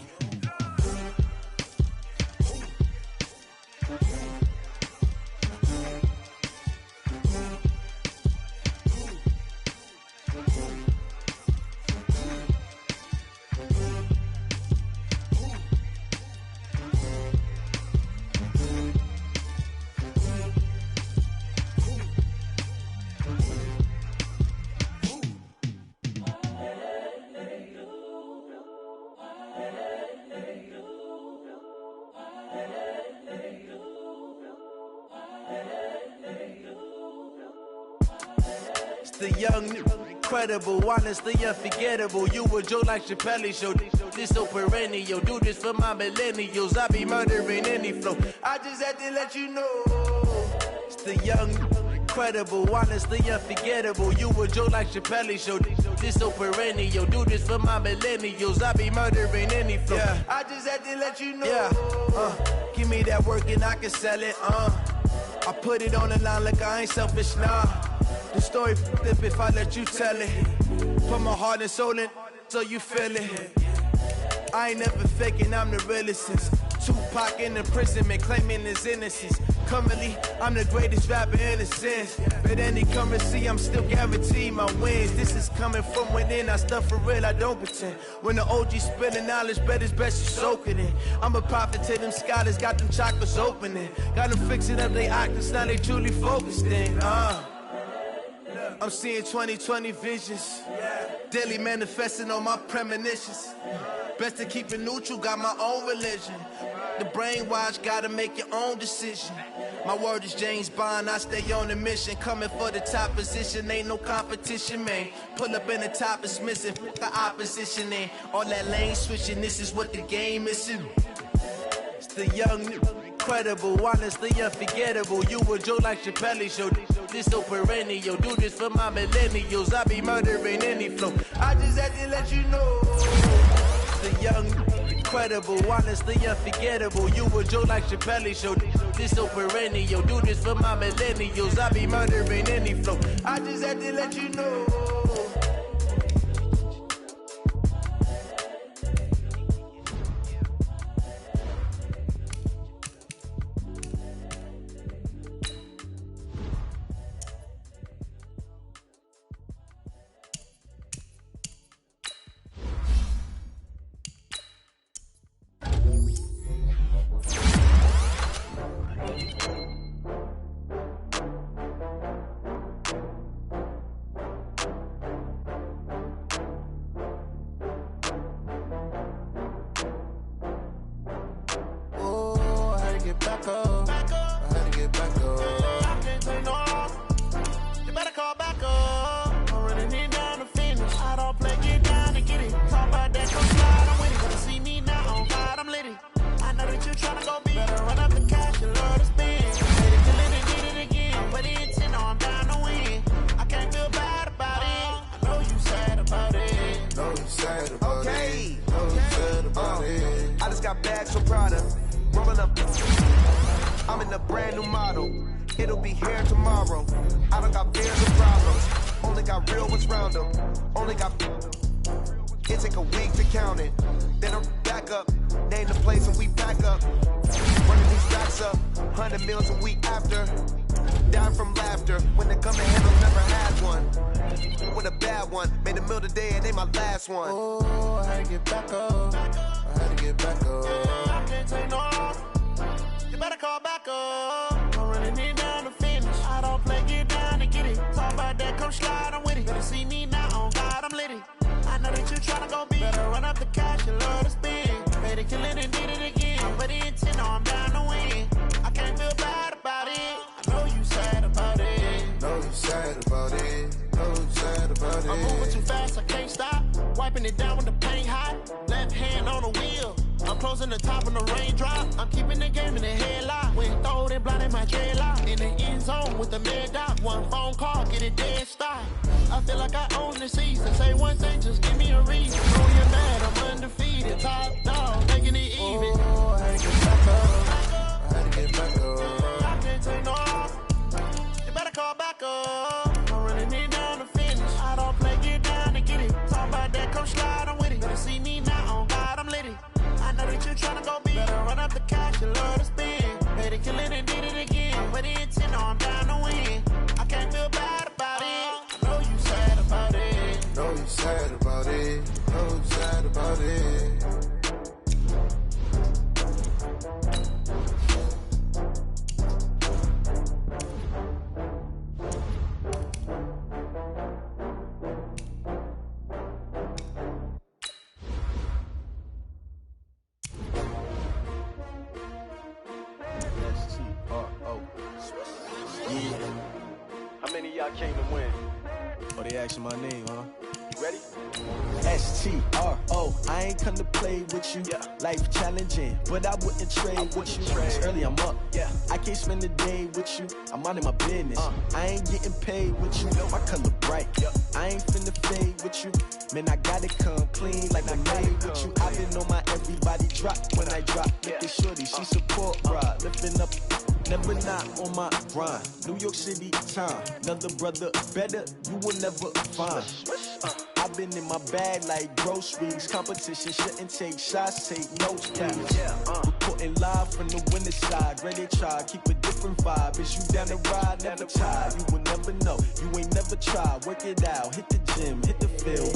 The young, incredible, honestly unforgettable. You a Joe like Chappelle show. This so perennial. Do this for my millennials. I be murdering any flow. I just had to let you know. It's the young, incredible, honestly unforgettable. You a Joe like Chappelle show. This so perennial. Do this for my millennials. I be murdering any flow. Yeah. I just had to let you know. Yeah. Give me that work and I can sell it. I put it on the line like I ain't selfish, nah. The story f***ed if I let you tell it. Put my heart and soul in so you feel it. I ain't never faking, I'm the realest since Tupac in imprisonment, claiming his innocence. Currently, I'm the greatest rapper in a sense. But any currency, I'm still guaranteed my wins. This is coming from within, I stuff for real, I don't pretend. When the OG spilling knowledge, bet it's best you soak it in. I'm a prophet to them scholars, got them chakras opening. Got them fixing up they octaves, now they truly focused in. I'm seeing 2020 visions, daily manifesting on my premonitions. Best to keep it neutral, got my own religion. The brainwash, gotta make your own decision. My word is James Bond, I stay on a mission. Coming for the top position, ain't no competition, man. Pull up in the top is missing, the opposition in. All that lane switching, this is what the game is in. It's the young, incredible, honestly unforgettable. You a Joe like Chappelle show. This so perennial, do this for my millennials. I be murdering any flow. I just had to let you know. The young, incredible, honestly unforgettable. You a Joe like Chappelle show. This so perennial, do this for my millennials. I be murdering any flow. I just had to let you know. I'm in a brand new model. It'll be here tomorrow. I don't got fears and problems. Only got real ones round them. Only got. It take a week to count it. Then I'm back up. Name the place and we back up. Running these racks up. 100 meals a week after. Dying from laughter. When they come in handle, never had one. With a bad one. Made a meal today and they my last one. Oh, I had to get back up. I had to get back up. I can't take no loss. You better call back up. I'm running it down to finish. I don't play, get down to get it. Talk about that, come slide, I'm with it. Better see me now, on God, I'm litty. I know that you tryna go big. Better run up the cash, you love to spend. Made it, kill it, and did it again. But the intent, no, I'm down to win. I can't feel bad about it. I know you sad about it. Know you sad about it. Know you sad about it. I'm moving too fast, I can't stop. Wiping it down with the paint hot. Left hand on the wheel. I'm closing the top on the raindrop. I'm keeping the game in the headlock. When throwed and blinded my dreadlock. In the end zone with the mad dot. One phone call, get it dead stop. I feel like I own the season. Say one thing, just give me a reason. Know you're mad, I'm undefeated. Top dog, making it even. Oh, I had to get back up. I had to get back up. I can't take no off. You better call back up. I'm running it down to finish. I don't play, get down to get it. Talk about that, come slide, I'm with it. Better see me now, on God, I'm litty. I know that you tryna go big. Better run up the cash, you love to spend. Made it, kill it, and did it again. But the intent, no, I'm down to win. I can't feel bad about it. I know you sad about it. Know you sad about it. Know you sad about it. How many of y'all came to win? Oh, they asking my name, huh? You ready? S-T-R-O, I ain't come to play with you. Yeah. Life challenging, but I wouldn't trade with you. It's early, I'm up. Yeah. I can't spend the day with you. I'm minding my business. I ain't getting paid with you. My color bright. Yeah. I ain't finna fade with you. Man, I gotta come clean like I made with you. I've been on my everybody drop when I drop. Look at shorty, she support ride. Lifting up, never not on my grind. New York City time. Another brother better, you will never find. I've been in my bag like groceries. Competition shouldn't take shots, take notes, please. Reporting live from the winter side. Ready to try, keep a different vibe. Is you down the ride, never tired. You will never know, you ain't never tried. Work it out, hit the gym, hit the field.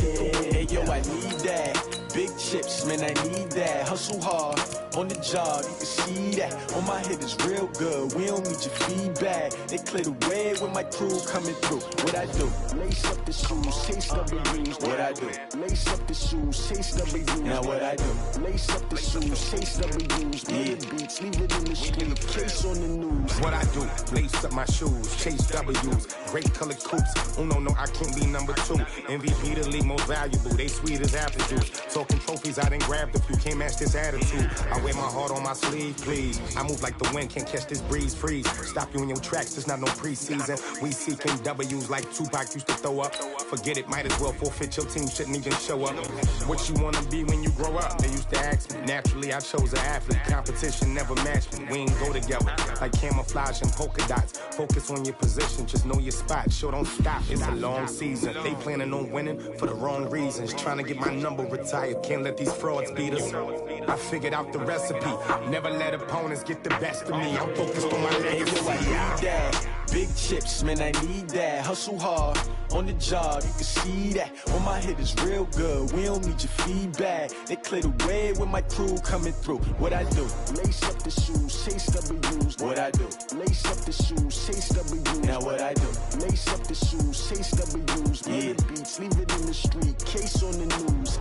Hey yo, I need that. Big chips, man, I need that. Hustle hard, on the job, you can see that. On my head is real good, we don't need your feedback. They clear the way when my crew coming through. What I do? Lace up the shoes, taste W's. What I do? Lace up the shoes, taste W's. Now what I do? Lace up the shoes, taste W's. news. Play the beats, leave it in the street. Case on the news. What I do, lace up my shoes, chase W's, great colored coops. Uno, no, I can't be number 2. MVP the league most valuable, they sweet as apple juice. Talking trophies, I didn't grab the few, can't match this attitude. I wear my heart on my sleeve, please. I move like the wind, can't catch this breeze, freeze. Stop you in your tracks, there's not no preseason. We seeking W's like Tupac used to throw up. Forget it, might as well forfeit, your team shouldn't even show up. What you wanna be when you grow up? They used to ask me. Naturally, I chose an athlete. Competition never matched me. We ain't go together like camouflage and polka dots. Focus on your position, just know your spot. Sure, don't stop. It's a long season. They planning on winning for the wrong reasons. Trying to get my number retired. Can't let these frauds beat us. I figured out the recipe. Never let opponents get the best of me. I'm focused on my legacy. Big chips, man, I need that. Hustle hard on the job, you can see that. On my hit is real good, we don't need your feedback. They clear the way with my crew coming through. What I do? Lace up the shoes, chase W's. What I do? Lace up the shoes, chase W's. Now what I do? Lace up the shoes, chase W's. Play the beats, leave it in the street. Case on the news.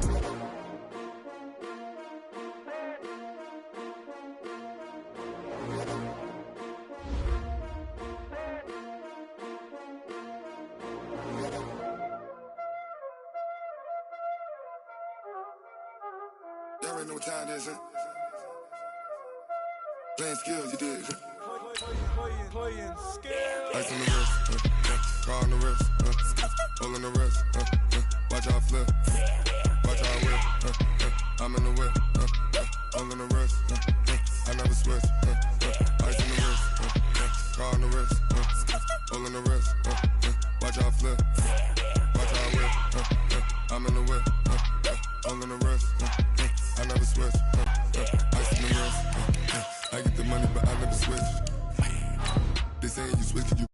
Y'all already know what time it is, huh? Playing skills, you did. Playing skills. Ice on the wrist, car on the wrist, hole in the wrist, watch how I flip, watch how I whip, I'm in the whip, hole in the wrist, I never switch, ice on the wrist, car on the wrist, hole in the wrist, watch how I flip, watch how I whip, I'm in the whip, hole in the wrist, I never switch, ice on the wrist, I get the money but I never switch. They say you switch, you